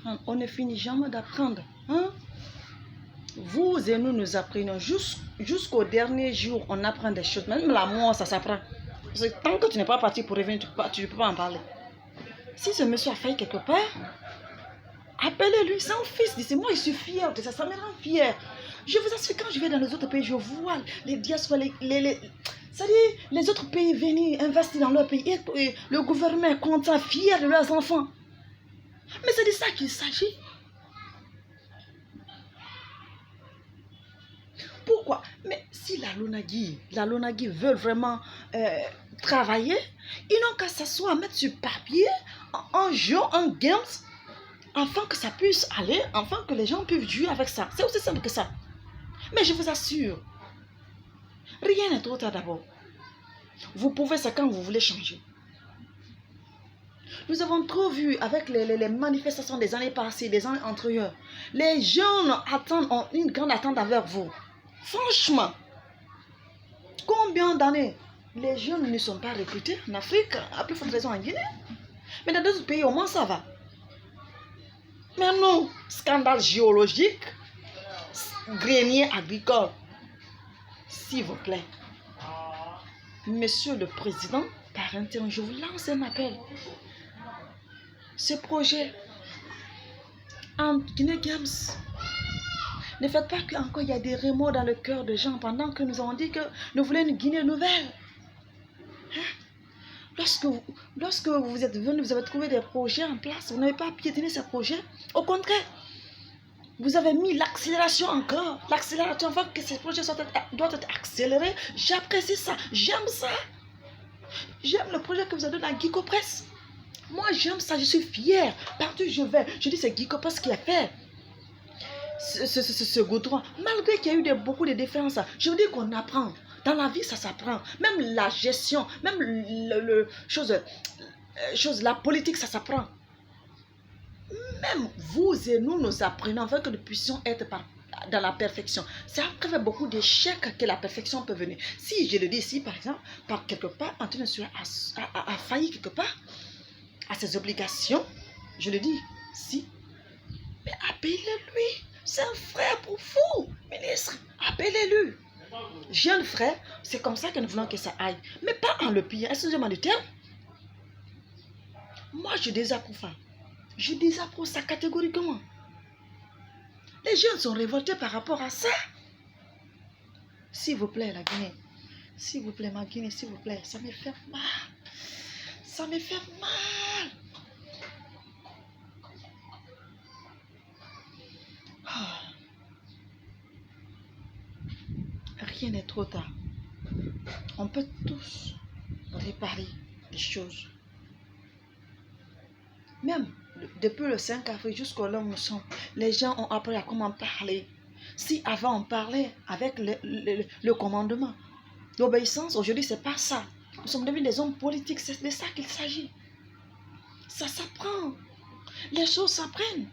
d'apprendre. On ne finit jamais d'apprendre. Hein? Vous et nous apprenons jusqu'au dernier jour, on apprend des choses. Même la mort, ça s'apprend. Tant que tu n'es pas parti pour revenir, tu ne peux pas en parler. Si ce monsieur a failli quelque part, appelez-lui, c'est un fils d'ici. Moi, je suis fière de ça, ça me rend fière. Je vous assure, quand je vais dans les autres pays, je vois les diasporas, c'est-à-dire les autres pays venir investir dans leur pays. Et le gouvernement est content, fier de leurs enfants. Mais c'est de ça qu'il s'agit. Pourquoi? Mais si la Lonagui veut vraiment travailler, ils n'ont qu'à s'asseoir, mettre sur papier, un jeu, un game, afin que ça puisse aller, afin que les gens puissent jouer avec ça. C'est aussi simple que ça. Mais je vous assure, rien n'est trop tard d'abord. Vous pouvez ça quand vous voulez changer. Nous avons trop vu avec les manifestations des années passées, des années antérieures. Les jeunes ont une grande attente envers vous. Franchement, combien d'années les jeunes ne sont pas recrutés en Afrique, à plus forte raison en Guinée? Mais dans d'autres pays, au moins ça va. Mais non, scandale géologique, grenier agricole. S'il vous plaît, Monsieur le Président, par interne, je vous lance un appel. Ce projet en Guinée Games, ne faites pas qu'encore il y a des remords dans le cœur des gens pendant que nous avons dit que nous voulons une Guinée nouvelle. Hein? Lorsque vous êtes venu, vous avez trouvé des projets en place, vous n'avez pas piétiné ces projets. Au contraire, vous avez mis l'accélération encore. L'accélération afin que ces projets doivent être accélérés. J'apprécie ça, j'aime ça. J'aime le projet que vous avez donné à Guico Press. Moi j'aime ça, je suis fière. Partout où je vais, je dis c'est Guico Press qui a fait ce goudron. Malgré qu'il y a eu beaucoup de différences, je veux dire qu'on apprend. Dans la vie, ça s'apprend. Même la gestion, même la politique, ça s'apprend. Même vous et nous apprenons afin que nous puissions être dans la perfection. C'est après beaucoup d'échecs que la perfection peut venir. Si je le dis ici, par exemple, par quelque part, Antoine a failli quelque part à ses obligations, je le dis, si, mais appelez-lui. C'est un frère pour vous, ministre. Appelez-lui. Jeune frère, c'est comme ça que nous voulons que ça aille. Mais pas en le pillant. Excusez-moi du terme. Moi, je désapprouve ça. Je désapprouve ça catégoriquement. Les jeunes sont révoltés par rapport à ça. S'il vous plaît, la Guinée. S'il vous plaît, ma Guinée, s'il vous plaît. Ça me fait mal. Ça me fait mal. Oh. Rien n'est trop tard. On peut tous réparer les choses. Même depuis le 5 avril jusqu'au là où nous sommes, les gens ont appris à comment parler. Si avant on parlait avec le commandement, l'obéissance, aujourd'hui c'est pas ça. Nous sommes devenus des hommes politiques, c'est de ça qu'il s'agit. Ça s'apprend. Les choses s'apprennent.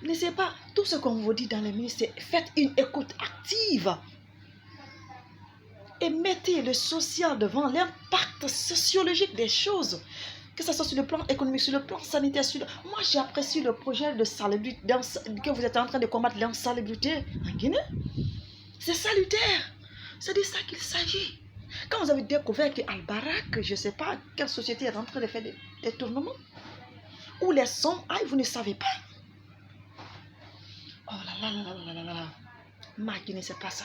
N'essayez pas, tout ce qu'on vous dit dans les ministères, faites une écoute active. Et mettez le social devant, l'impact sociologique des choses. Que ce soit sur le plan économique, sur le plan sanitaire. Moi, j'apprécie le projet de salubrité que vous êtes en train de combattre l'insalubrité en Guinée. C'est salutaire. C'est de ça qu'il s'agit. Quand vous avez découvert qu'Al-Barak, je ne sais pas quelle société est en train de faire des tournements, où les sommes aillent, vous ne savez pas. Oh là là là là là là là. Ma Guinée, c'est pas ça.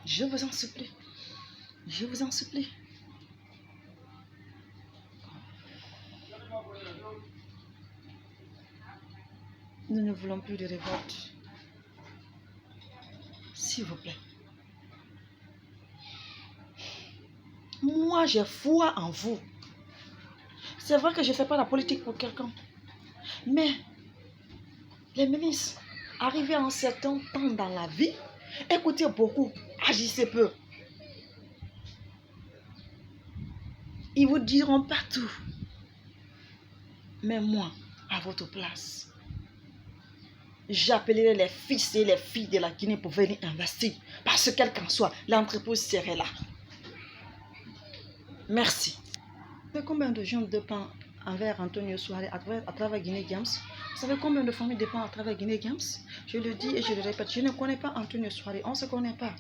Je vous en supplie. Je vous en supplie. Nous ne voulons plus de révolte. S'il vous plaît. Moi, j'ai foi en vous. C'est vrai que je ne fais pas la politique pour quelqu'un. Mais les ministres, arrivés à un certain temps dans la vie, écoutez beaucoup, agissez peu. Ils vous diront partout. Mais moi, à votre place, j'appellerai les fils et les filles de la Guinée pour venir investir. Parce que quel qu'en soit, l'entreprise serait là. Merci. Combien de gens dépendent envers Antonio Souare à travers Guinée Games? Vous savez combien de familles dépendent à travers Guinée Games? Je le dis et je le répète, je ne connais pas Antonio Soirée, on ne se connaît pas.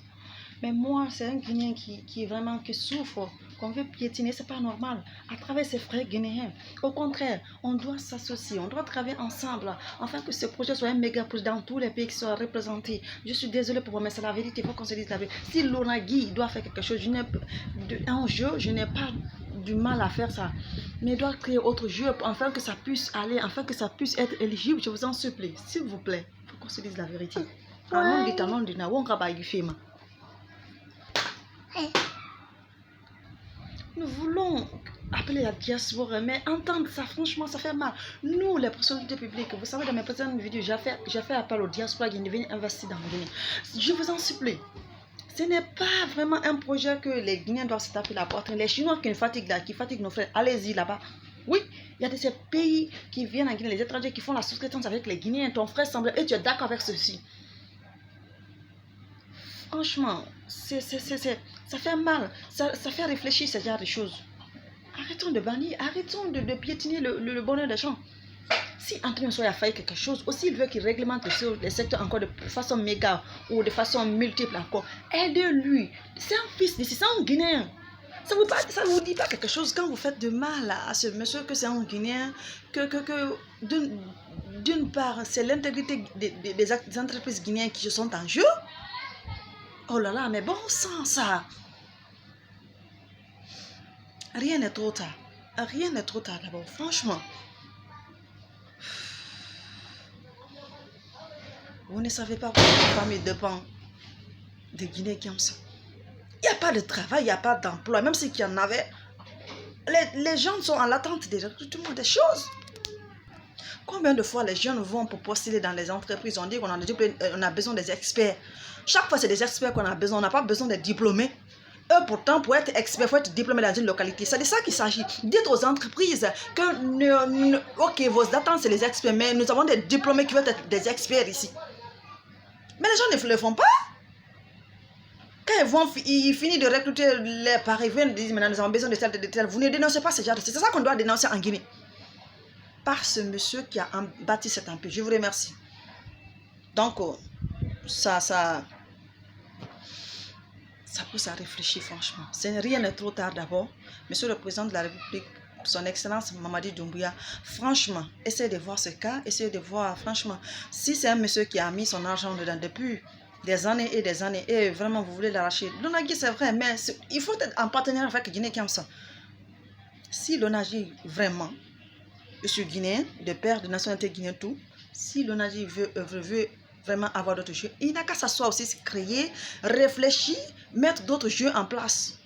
Mais moi, c'est un Guinéen qui vraiment qui souffre, qu'on veut piétiner, c'est pas normal. À travers ses frères guinéens. Au contraire, on doit s'associer, on doit travailler ensemble, afin que ce projet soit un méga projet dans tous les pays qui soient représentés. Je suis désolée pour vous, mais c'est la vérité, il faut qu'on se dise la vérité. Si Lonagui doit faire quelque chose, un jeu, je n'ai pas du mal à faire ça. Mais il doit créer autre jeu, afin que ça puisse aller, afin que ça puisse être éligible, je vous en supplie. S'il vous plaît, il faut qu'on se dise la vérité. Nous voulons appeler la diaspora, mais entendre ça, franchement, ça fait mal. Nous, les personnalités publiques, vous savez, dans mes précédentes vidéos, j'ai fait appel aux diasporas qui viennent investir dans Guinée. Je vous en supplie. Ce n'est pas vraiment un projet que les Guinéens doivent se taper la poitrine. Les Chinois qui nous fatiguent là, qui fatiguent nos frères, allez-y là-bas. Oui, il y a de ces pays qui viennent en Guinée, les étrangers qui font la sous-traitance avec les Guinéens. Ton frère semble, et tu es d'accord avec ceci. Franchement, ça fait mal, ça fait réfléchir ce genre de choses. Arrêtons de bannir, arrêtons de piétiner le bonheur des gens. Si Antonio Soya a failli quelque chose, aussi il veut qu'il réglemente les secteurs encore de façon méga ou de façon multiple encore, aidez-lui. C'est un fils d'ici, c'est un Guinéen. Ça ne vous dit pas quelque chose quand vous faites de mal à ce monsieur que c'est un Guinéen, que d'une part, c'est l'intégrité des entreprises guinéennes qui sont en jeu. Oh là là, mais bon sang ça. Rien n'est trop tard. Rien n'est trop tard d'abord, franchement. Vous ne savez pas pourquoi la famille dépend de Guinée comme ça. Il n'y a pas de travail, il n'y a pas d'emploi. Même s'il y en avait, les gens sont en l'attente des recrutements, des choses. Combien de fois les jeunes vont pour postuler dans les entreprises, on dit qu'on a besoin des experts. Chaque fois, c'est des experts qu'on a besoin. On n'a pas besoin des diplômés. Eux, pourtant, pour être expert, il faut être diplômé dans une localité. C'est de ça qu'il s'agit. Dites aux entreprises que, ok, vos attentes, c'est les experts, mais nous avons des diplômés qui veulent être des experts ici. Mais les gens ne le font pas. Quand ils finissent de recruter les pareils, ils viennent dire, maintenant, nous avons besoin de tel. Vous ne dénoncez pas ce genre de choses. C'est ça qu'on doit dénoncer en Guinée. Par ce monsieur qui a bâti cet empire. Je vous remercie. Donc, ça pousse à réfléchir franchement. Rien n'est trop tard d'abord. Monsieur le président de la République, son excellence Mamadi Doumbouya, franchement, essayez de voir ce cas, essayez de voir, franchement, si c'est un monsieur qui a mis son argent dedans depuis des années, et vraiment vous voulez l'arracher. Lonagui, c'est vrai, mais il faut être en partenariat avec Guinée comme ça. Si Lonagui, vraiment, je suis guinéen, de père, de nationalité guinéenne, tout, si Lonagui veut vraiment avoir d'autres jeux, il n'a qu'à s'asseoir aussi, créer, réfléchir, mettre d'autres jeux en place.